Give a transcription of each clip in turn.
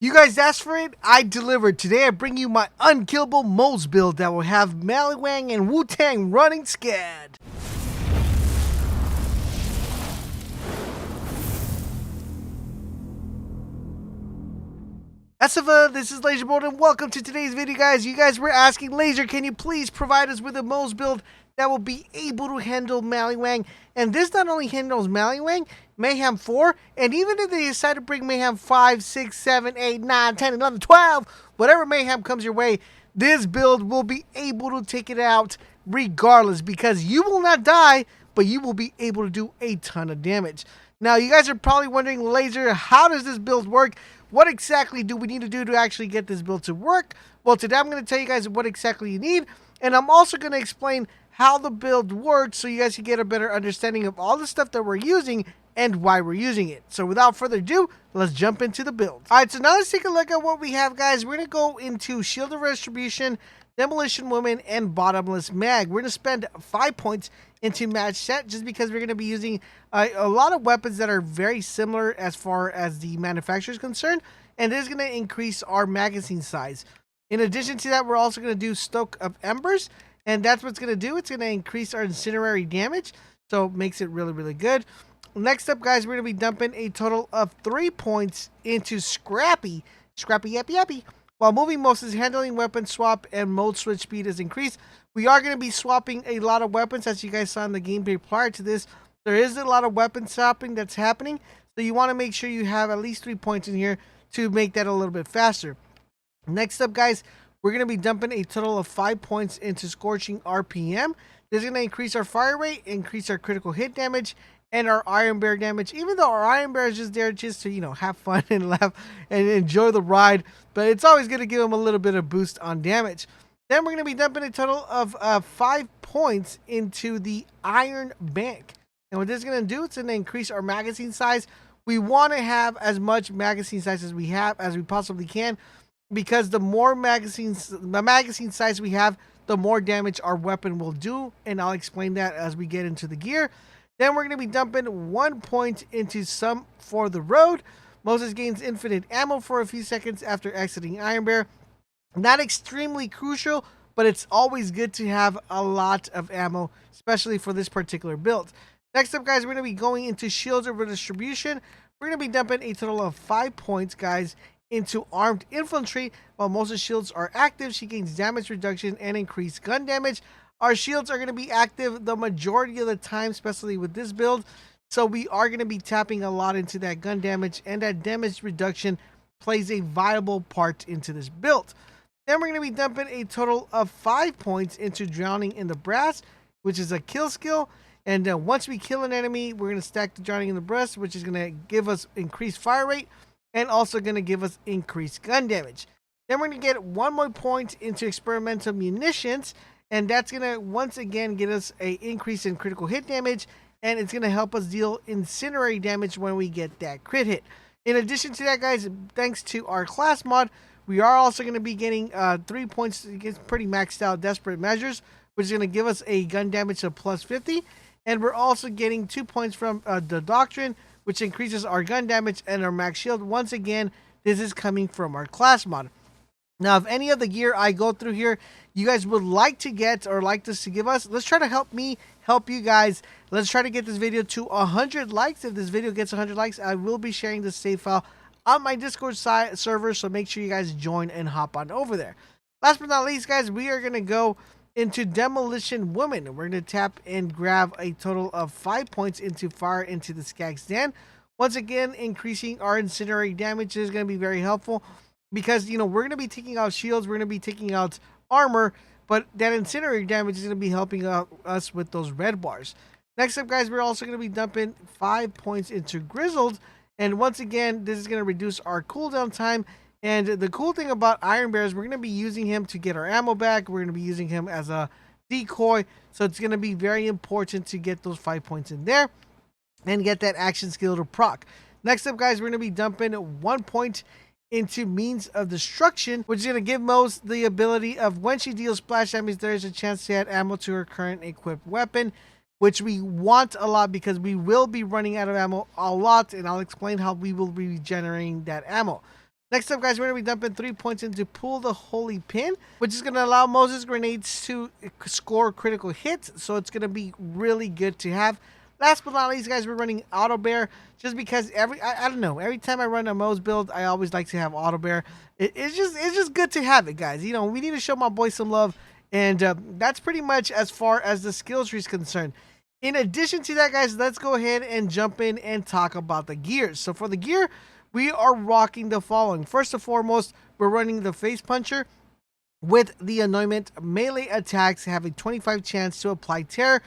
You guys asked for it, I delivered. Today I bring you my Unkillable Moze build that will have MALIWAN and WuTang running scared. Asiva, this is LaserBolt and welcome to today's video, guys. You guys were asking, Laser, can you please provide us with a Moze build that will be able to handle MALIWAN? And this not only handles MALIWAN, Mayhem 4, and even if they decide to bring Mayhem 5, 6, 7, 8, 9, 10, 11, 12, whatever Mayhem comes your way, this build will be able to take it out regardless, because you will not die, but you will be able to do a ton of damage. Now, you guys are probably wondering, Laser, how does this build work? What exactly do we need to do to actually get this build to work? Well, today I'm going to tell you guys what exactly you need, and I'm also going to explain how the build works so you guys can get a better understanding of all the stuff that we're using and why we're using it. So without further ado, let's jump into the build. Alright, so now let's take a look at what we have, guys. We're going to go into Shield of Retribution, Demolition Woman, and Bottomless Mag. We're going to spend 5 points into match set just because we're going to be using a lot of weapons that are very similar as far as the manufacturer is concerned, and this is going to increase our magazine size. In addition to that, we're also going to do Stoke of Embers, and that's what's going to do. It's going to increase our incinerary damage, so it makes it really, really good. Next up, guys, we're going to be dumping a total of 3 points into Scrappy Yappy Yappy. While moving Moses, handling weapon swap and mode switch speed is increased. We are going to be swapping a lot of weapons, as you guys saw in the gameplay prior to this. There is a lot of weapon swapping that's happening, so you want to make sure you have at least 3 points in here to make that a little bit faster. Next up, guys, we're going to be dumping a total of 5 points into Scorching RPM. This is going to increase our fire rate, increase our critical hit damage, and our Iron Bear damage. Even though our Iron Bear is just there just to, have fun and laugh and enjoy the ride, but it's always going to give him a little bit of boost on damage. Then we're going to be dumping a total of 5 points into the Iron Bank. And what this is going to do, it's going to increase our magazine size. We want to have as much magazine size as we possibly can, because the more magazine size we have, the more damage our weapon will do, and I'll explain that as we get into the gear. Then we're going to be dumping 1 point into Some for the Road. Moses gains infinite ammo for a few seconds after exiting Iron Bear. Not extremely crucial, but it's always good to have a lot of ammo, especially for this particular build. Next up, guys, we're going to be going into Shields of Redistribution. We're going to be dumping a total of 5 points, guys, into Armed Infantry. While Moses' shields are active, she gains damage reduction and increased gun damage. Our shields are going to be active the majority of the time, especially with this build. So we are going to be tapping a lot into that gun damage, and that damage reduction plays a vital part into this build. Then we're going to be dumping a total of 5 points into Drowning in the Brass, which is a kill skill. And once we kill an enemy, we're going to stack the Drowning in the Brass, which is going to give us increased fire rate and also going to give us increased gun damage. Then we're going to get 1 more point into Experimental Munitions, and that's going to once again get us an increase in critical hit damage, and it's going to help us deal incinerary damage when we get that crit hit. In addition to that, guys, thanks to our class mod, we are also going to be getting 3 points. It gets pretty maxed out Desperate Measures, which is going to give us a gun damage of plus 50. And we're also getting 2 points from the Doctrine, which increases our gun damage and our max shield. Once again, this is coming from our class mod. Now, if any of the gear I go through here, you guys would like to get or like this to give us, let's try to help me help you guys. Let's try to get this video to 100 likes. If this video gets 100 likes, I will be sharing this save file on my Discord server, so make sure you guys join and hop on over there. Last but not least, guys, we are going to go into Demolition Woman. We're going to tap and grab a total of 5 points into Fire into the Skag's Den. Once again, increasing our incinerary damage is going to be very helpful, because, we're going to be taking out shields, we're going to be taking out armor, but that incinerary damage is going to be helping out us with those red bars. Next up, guys, we're also going to be dumping 5 points into Grizzled, and once again, this is going to reduce our cooldown time. And the cool thing about Iron Bear is we're going to be using him to get our ammo back. We're going to be using him as a decoy, so it's going to be very important to get those 5 points in there and get that action skill to proc. Next up, guys, we're going to be dumping 1 point into Means of Destruction, which is going to give Moze the ability of when she deals splash damage, there is a chance to add ammo to her current equipped weapon, which we want a lot because we will be running out of ammo a lot, and I'll explain how we will be regenerating that ammo. Next up, guys, we're going to be dumping 3 points into Pull the Holy Pin, which is going to allow Moze's grenades to score critical hits, so it's going to be really good to have. Last but not least, guys, we're running Auto Bear, just because I don't know, every time I run a Moze build, I always like to have Auto Bear. It's just good to have it, guys. You know, we need to show my boy some love, and that's pretty much as far as the skill tree is concerned. In addition to that, guys, let's go ahead and jump in and talk about the gears. So for the gear, we are rocking the following. First and foremost, we're running the Face Puncher with the anointment. Melee attacks have a 25 chance to apply Terror.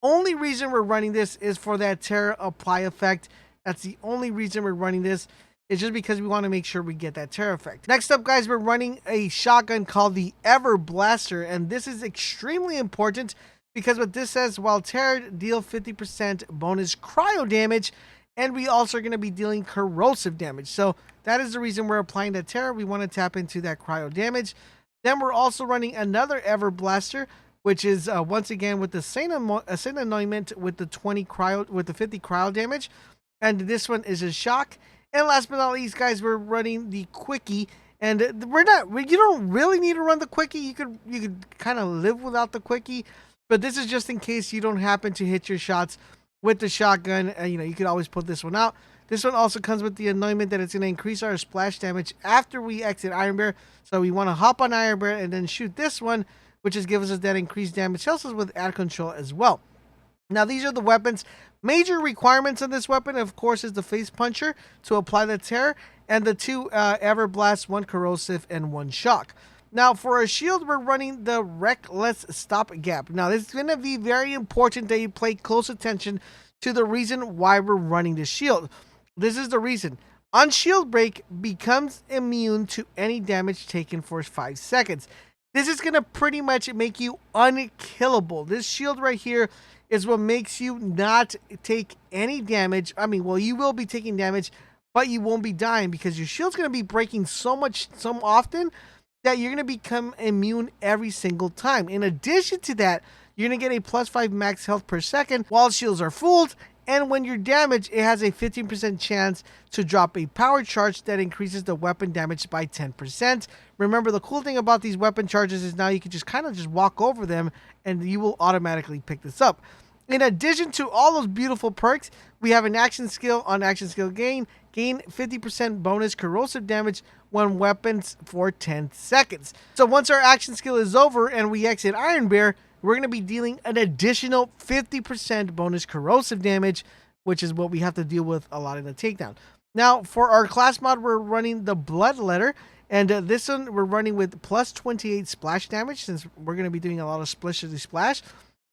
Only reason we're running this is for that Terror apply effect. That's the only reason we're running this. It's just because we want to make sure we get that Terror effect. Next up, guys, we're running a shotgun called the Ever Blaster, and this is extremely important because what this says, while Terror deal 50% bonus cryo damage, and we also are going to be dealing corrosive damage. So that is the reason we're applying that Terror. We want to tap into that cryo damage. Then we're also running another Ever Blaster, which is once again with the same anointment with the 50 cryo damage. And this one is a shock. And last but not least, guys, we're running the Quickie. And you don't really need to run the Quickie. You could kind of live without the Quickie. But this is just in case you don't happen to hit your shots with the shotgun. You know, you could always put this one out. This one also comes with the anointment that it's going to increase our splash damage after we exit Iron Bear. So we want to hop on Iron Bear and then shoot this one, which is gives us that increased damage. Helps us with ad control as well. Now, these are the weapons. Major requirements of this weapon, of course, is the Face Puncher to apply the Terror, and the 2 Ever Blast, 1 corrosive, and 1 shock. Now, for our shield, we're running the Reckless Stopgap. Now, this is going to be very important that you pay close attention to the reason why we're running the shield. This is the reason. On shield break, becomes immune to any damage taken for 5 seconds. This is going to pretty much make you unkillable. This shield right here is what makes you not take any damage. I mean, well, you will be taking damage, but you won't be dying because your shield's going to be breaking so often that you're going to become immune every single time. In addition to that, you're going to get a +5 max health per second while shields are full. And when you're damaged, it has a 15% chance to drop a power charge that increases the weapon damage by 10%. Remember, the cool thing about these weapon charges is now you can just kind of walk over them and you will automatically pick this up. In addition to all those beautiful perks, we have an action skill on action skill gain 50% bonus corrosive damage when weapons for 10 seconds. So once our action skill is over and we exit Iron Bear, we're going to be dealing an additional 50% bonus corrosive damage, which is what we have to deal with a lot in the takedown. Now, for our class mod, we're running the Bloodletter, and this one we're running with +28 splash damage, since we're going to be doing a lot of splishy splash,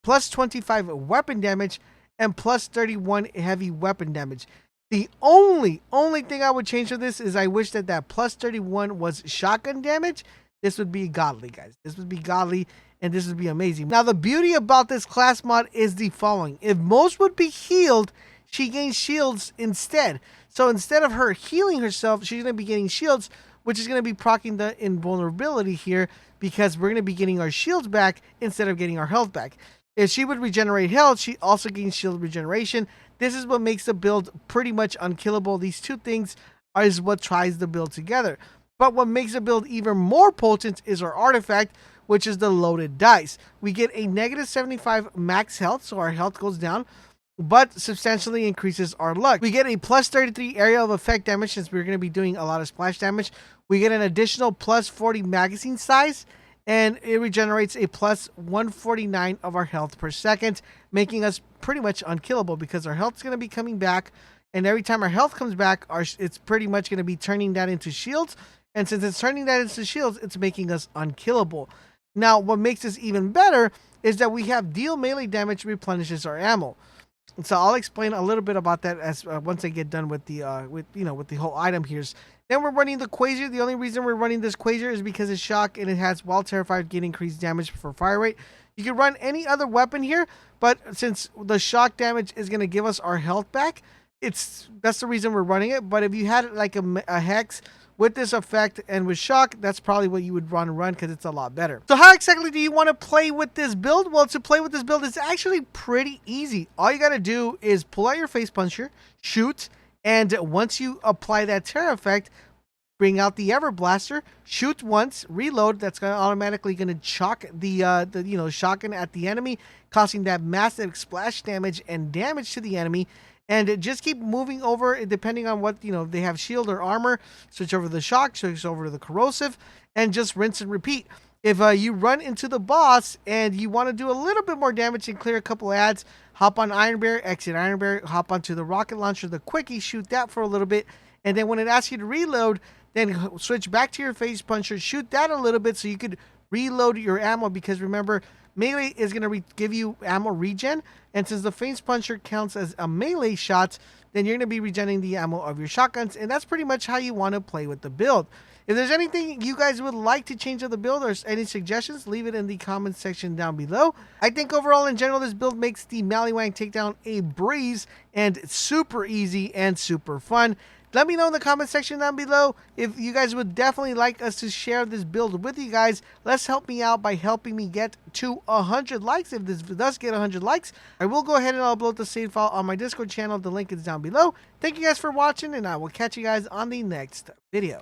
+25 weapon damage, and +31 heavy weapon damage. The only thing I would change for this is I wish that +31 was shotgun damage. This would be godly, guys. This would be godly, and this would be amazing. Now, the beauty about this class mod is the following. If Moze would be healed, she gains shields instead. So instead of her healing herself, she's going to be getting shields, which is going to be proccing the invulnerability here, because we're going to be getting our shields back instead of getting our health back. If she would regenerate health, she also gains shield regeneration. This is what makes the build pretty much unkillable. These two things is what ties the build together. But what makes the build even more potent is our artifact, which is the Loaded Dice. We get a -75 max health, so our health goes down, but substantially increases our luck. We get a +33 area of effect damage, since we're going to be doing a lot of splash damage. We get an additional +40 magazine size, and it regenerates a +149 of our health per second, making us pretty much unkillable because our health is going to be coming back. And every time our health comes back, it's pretty much going to be turning that into shields. And since it's turning that into shields, it's making us unkillable. Now, what makes this even better is that we have deal melee damage replenishes our ammo. So I'll explain a little bit about that as once I get done with the with the whole item here. Then we're running the Quasar. The only reason we're running this Quasar is because it's shock and it has, while terrified, gain increased damage for fire rate. You can run any other weapon here, but since the shock damage is going to give us our health back, that's the reason we're running it. But if you had like a hex with this effect and with shock, that's probably what you would run because it's a lot better. So how exactly do you want to play with this build? Well, to play with this build, it's actually pretty easy. All you got to do is pull out your Face Puncher, shoot, and once you apply that Terror effect, bring out the Ever Blaster, shoot once, reload. That's automatically going to chock the shotgun at the enemy, causing that massive splash damage and damage to the enemy. And just keep moving over, depending on what, they have shield or armor. Switch over to the shock, switch over to the corrosive, and just rinse and repeat. If you run into the boss and you want to do a little bit more damage and clear a couple ads, hop on Iron Bear, exit Iron Bear, hop onto the rocket launcher, the quickie, shoot that for a little bit. And then when it asks you to reload, then switch back to your face puncher, shoot that a little bit so you could reload your ammo, because remember, melee is going to give you ammo regen, and since the face puncher counts as a melee shot, then you're going to be regenerating the ammo of your shotguns, and that's pretty much how you want to play with the build. If there's anything you guys would like to change of the build or any suggestions, leave it in the comments section down below. I think overall in general this build makes the MALIWAN takedown a breeze and super easy and super fun. Let me know in the comment section down below if you guys would definitely like us to share this build with you guys. Let's help me out by helping me get to 100 likes. If this does get 100 likes, I will go ahead and upload the save file on my Discord channel. The link is down below. Thank you guys for watching, and I will catch you guys on the next video.